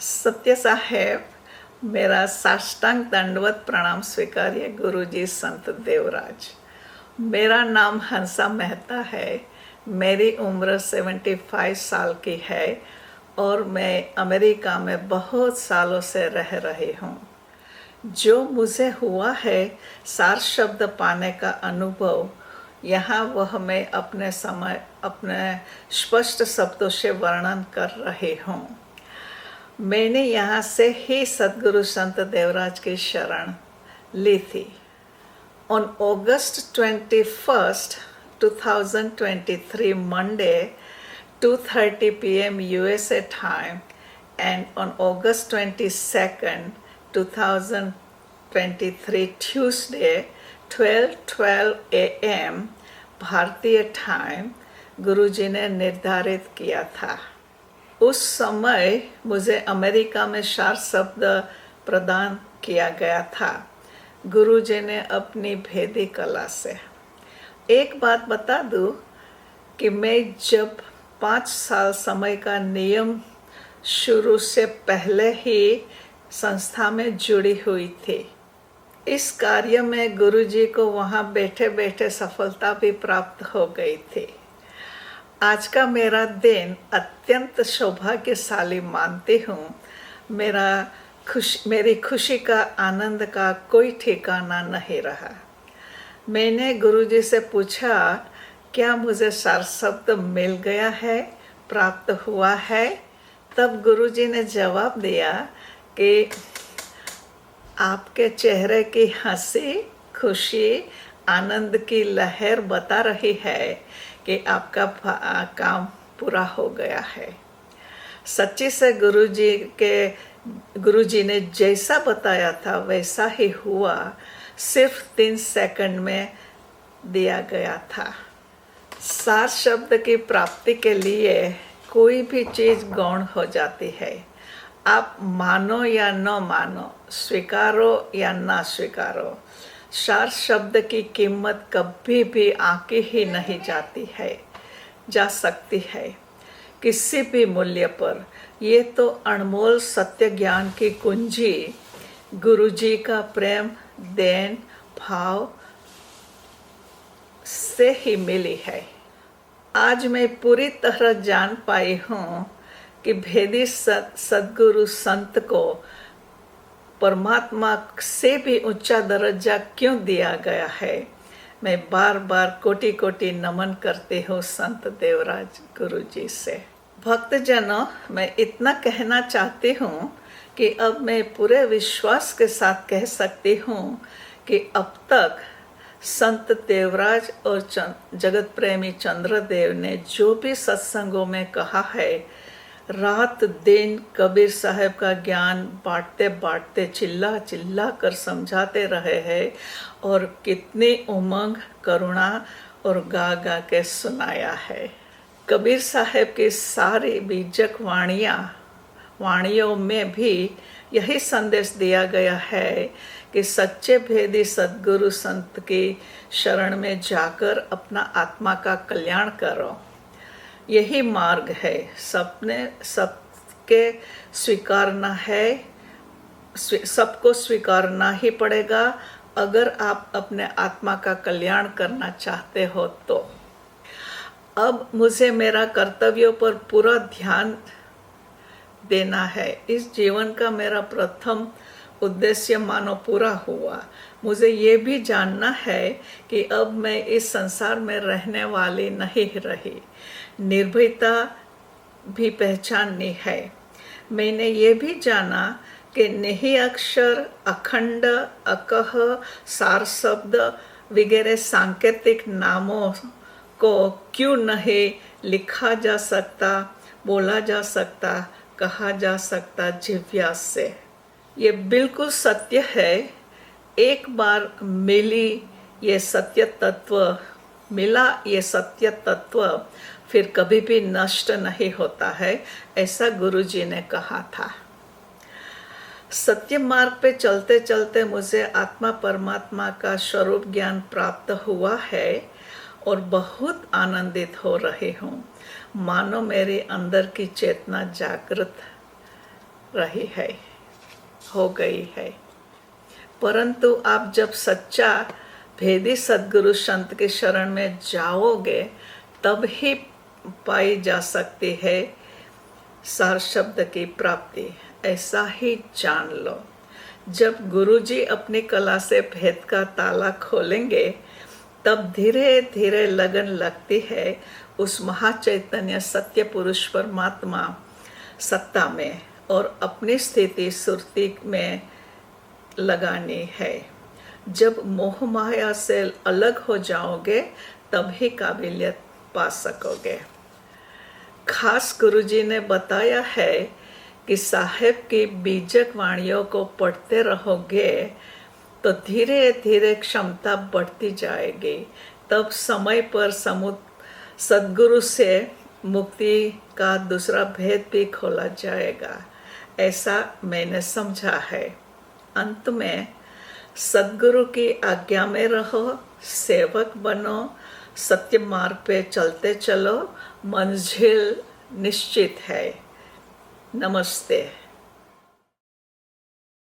सत्य साहेब, मेरा साष्टांग दंडवत प्रणाम स्वीकारिए गुरुजी संत देवराज। मेरा नाम हंसा मेहता है। मेरी उम्र 75 साल की है और मैं अमेरिका में बहुत सालों से रह रही हूँ। जो मुझे हुआ है सार शब्द पाने का अनुभव, यहाँ वह मैं अपने स्पष्ट शब्दों से वर्णन कर रही हूँ। मैंने यहाँ से ही सद्गुरु संत देवराज की शरण ली थी। On August 21st, 2023, Monday, 2:30 p.m. USA time, and on August 22nd, 2023, Tuesday, 12:12 a.m. भारतीय टाइम गुरुजी ने निर्धारित किया था। उस समय मुझे अमेरिका में सार शब्द प्रदान किया गया था गुरुजी ने अपनी भेदी कला से। एक बात बता दूं कि मैं जब 5 साल समय का नियम शुरू से पहले ही संस्था में जुड़ी हुई थी। इस कार्य में गुरुजी को वहाँ बैठे बैठे सफलता भी प्राप्त हो गई थी। आज का मेरा दिन अत्यंत सौभाग्यशाली मानती हूँ। मेरी खुशी का आनंद का कोई ठिकाना नहीं रहा। मैंने गुरुजी से पूछा, क्या मुझे सार शब्द मिल गया है, प्राप्त हुआ है? तब गुरुजी ने जवाब दिया कि आपके चेहरे की हंसी, खुशी, आनंद की लहर बता रही है कि आपका काम पूरा हो गया है। सच्ची से गुरुजी ने जैसा बताया था वैसा ही हुआ। सिर्फ 3 सेकंड में दिया गया था। सार शब्द की प्राप्ति के लिए कोई भी चीज़ गौण हो जाती है। आप मानो या न मानो, स्वीकारो या ना स्वीकारो, सार शब्द की कीमत कभी भी आंकी ही नहीं जा सकती है किसी भी मूल्य पर। ये तो अनमोल सत्य ज्ञान की कुंजी गुरुजी का प्रेम, देन, भाव से ही मिली है। आज मैं पूरी तरह जान पाई हूँ कि भेदी सद्गुरु संत को परमात्मा से भी ऊंचा दर्जा क्यों दिया गया है। मैं बार बार कोटि कोटि नमन करती हूँ संत देवराज गुरुजी से। भक्तजनों, मैं इतना कहना चाहती हूँ कि अब मैं पूरे विश्वास के साथ कह सकती हूँ कि अब तक संत देवराज और जगत प्रेमी चंद्रदेव ने जो भी सत्संगों में कहा है, रात दिन कबीर साहब का ज्ञान बांटते बांटते चिल्ला चिल्ला कर समझाते रहे हैं और कितनी उमंग, करुणा और गा गा के सुनाया है। कबीर साहब की सारी बीजक वाणियों में भी यही संदेश दिया गया है कि सच्चे भेदी सद्गुरु संत की शरण में जाकर अपना आत्मा का कल्याण करो। यही मार्ग है। सबको स्वीकारना ही पड़ेगा अगर आप अपने आत्मा का कल्याण करना चाहते हो तो। अब मुझे मेरा कर्तव्यों पर पूरा ध्यान देना है। इस जीवन का मेरा प्रथम उद्देश्य मानो पूरा हुआ। मुझे ये भी जानना है कि अब मैं इस संसार में रहने वाली नहीं रही। निर्भयता भी पहचाननी है। मैंने ये भी जाना कि निहि अक्षर, अखंड, अकह, सार शब्द वगैरह सांकेतिक नामों को क्यों नहीं लिखा जा सकता, बोला जा सकता, कहा जा सकता जिह्वा से। ये बिल्कुल सत्य है। एक बार मिला ये सत्य तत्व फिर कभी भी नष्ट नहीं होता है, ऐसा गुरुजी ने कहा था। सत्य मार्ग पे चलते चलते मुझे आत्मा परमात्मा का स्वरूप ज्ञान प्राप्त हुआ है और बहुत आनंदित हो रही हूँ। मानो मेरे अंदर की चेतना जागृत रही है, हो गई है। परंतु आप जब सच्चा भेदी सद्गुरु संत के शरण में जाओगे तब ही पाई जा सकती है सार शब्द की प्राप्ति। ऐसा ही जान लो। जब गुरुजी अपनी कला से भेद का ताला खोलेंगे तब धीरे धीरे लगन लगती है उस महाचैतन्य सत्य पुरुष परमात्मा सत्ता में, और अपनी स्थिति सुरती में लगानी है। जब मोह माया से अलग हो जाओगे तब ही काबिलियत पा सकोगे। खास गुरुजी ने बताया है कि साहेब की बीजक वाणियों को पढ़ते रहोगे तो धीरे धीरे क्षमता बढ़ती जाएगी। तब समय पर सद्गुरु से मुक्ति का दूसरा भेद भी खोला जाएगा, ऐसा मैंने समझा है। अंत में सद्गुरु की आज्ञा में रहो, सेवक बनो, सत्य मार्ग पे चलते चलो, मंजिल निश्चित है। नमस्ते।